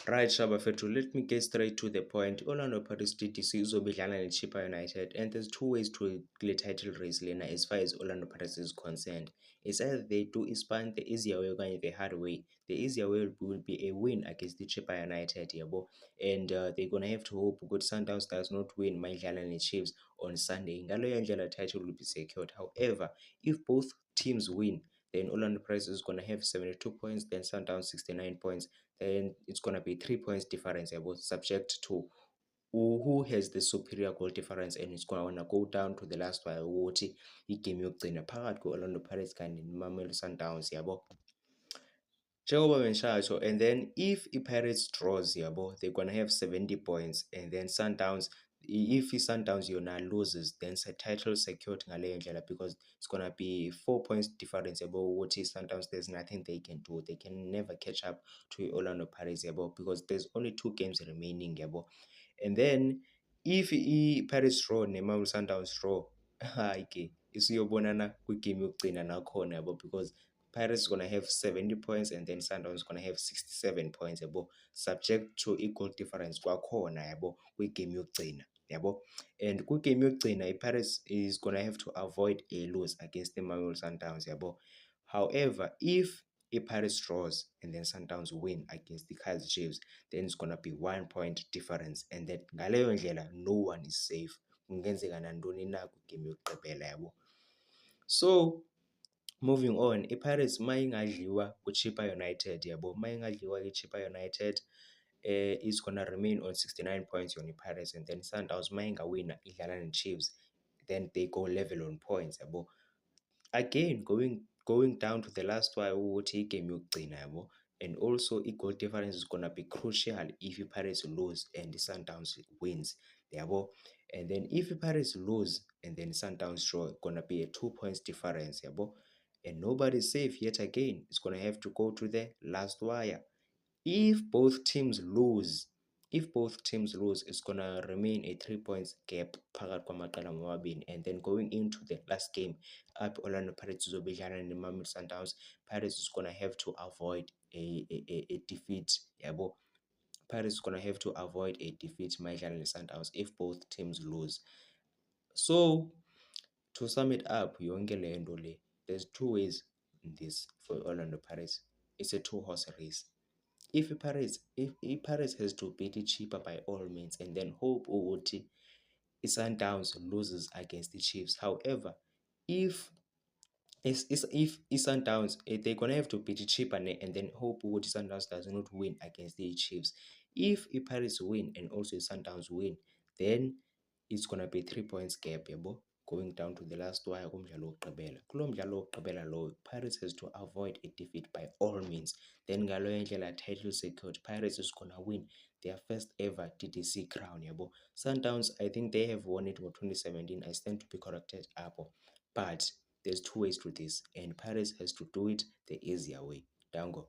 Right, Shabafetu, let me get straight to the point. Orlando Pirates TTC izobidlala neChippa United, and there's two ways to the title race lena as far as Orlando Pirates is concerned. It's either they do Ispan the easier way or the hard way. The easier way will be a win against the Chippa United, yabo, and they're gonna have to hope good Sundowns does not win Maidlala Chiefs on Sunday. Ngaleyo ndlela title will be secured. However, if both teams win, then Orlando Pirates is gonna have 72 points, then Sundowns 69 points. Then it's gonna be 3 points difference, yabo, subject to who has the superior goal difference, and it's gonna go down to the last one ukuthi igame yokugcina phakathi kwe-Orlando Pirates kanye neMamelodi Sundowns, yabo. Njengoba bengishasho, and then if i-Pirates draws, yabo, they're gonna have 70 points, and then Sundowns, if i-Sundowns yona loses, then title secured ngaleyo ndlela, because it's gonna be 4 points difference, yabo, ukuthi Sundowns there's nothing they can do. They can never catch up to Orlando Pirates, yabo, because there's only 2 games remaining, yabo. And then if i-Pirates draw neMamelodi Sundowns draw, hayi ke isiyobonana kwigame yokugcina nakhona, yabo, because Pirates is gonna have 70 points, and then Sundowns is gonna have 67 points, yabo, subject to equal difference kwakhona, yabo, kwigame yokugcina, yabo. And kwigame yokugcina i-Pirates is gonna have to avoid a lose against the Mamelodi Sundowns, yabo. However, if i-Pirates draws and then Sundowns win against the Kaizer Chiefs, then it's gonna be 1 point difference, and that ngaleyo ndlela no one is safe. Kungenzeka nantoni na kwigame yokugqibela, yabo. So moving on, i-Pirates mayingadliwa kuChippa United, yabo, mayingadliwa iChippa United, is gonna remain on 69 points on i-Pirates, and then Sundowns mayingawina idlala neChiefs, then they go level on points, yabo. Again, going down to the last one ukuthi igame yokugcina, yabo, and also i-goal difference is gonna be crucial if i-Pirates lose and the Sundowns wins, yabo. And then if i-Pirates lose and then Sundowns draw, gonna be a 2 points difference, yabo, and nobody's safe yet again. It's gonna have to go to the last wire. If both teams lose, it's gonna remain a 3 points gap phakathi kwamaqela amabini, and then going into the last game up Orlando Pirates izobidlala neMamelodi Sundowns, Pirates is gonna have to avoid a defeat, yabo. Pirates is gonna have to avoid a defeat mayidlala neSundowns if both teams lose. So to sum it up, yonke le nto le, there's two ways in this for Orlando Pirates. It's a two-horse race. If i-Pirates has to beat iChippa by all means, and then hope ukuthi i-Sundowns loses against the Chiefs. However, if i-Sundowns, they're gonna have to beat iChippa and then hope ukuthi Sundowns does not win against the Chiefs. If i-Pirates win and also Sundowns win, then it's gonna be 3 points gap, yabo, going down to the last wire kumdlalo wokugqibela. Kulo mdlalo wokugqibela lowo, Pirates has to avoid a defeat by all means. Then ngaleyo ndlela title secured, Pirates is gonna win their first ever TTC crown, yabo. Sundowns, I think they have won it for 2017. I stand to be corrected apho, but there's two ways to this, and Pirates has to do it the easier way. Dango.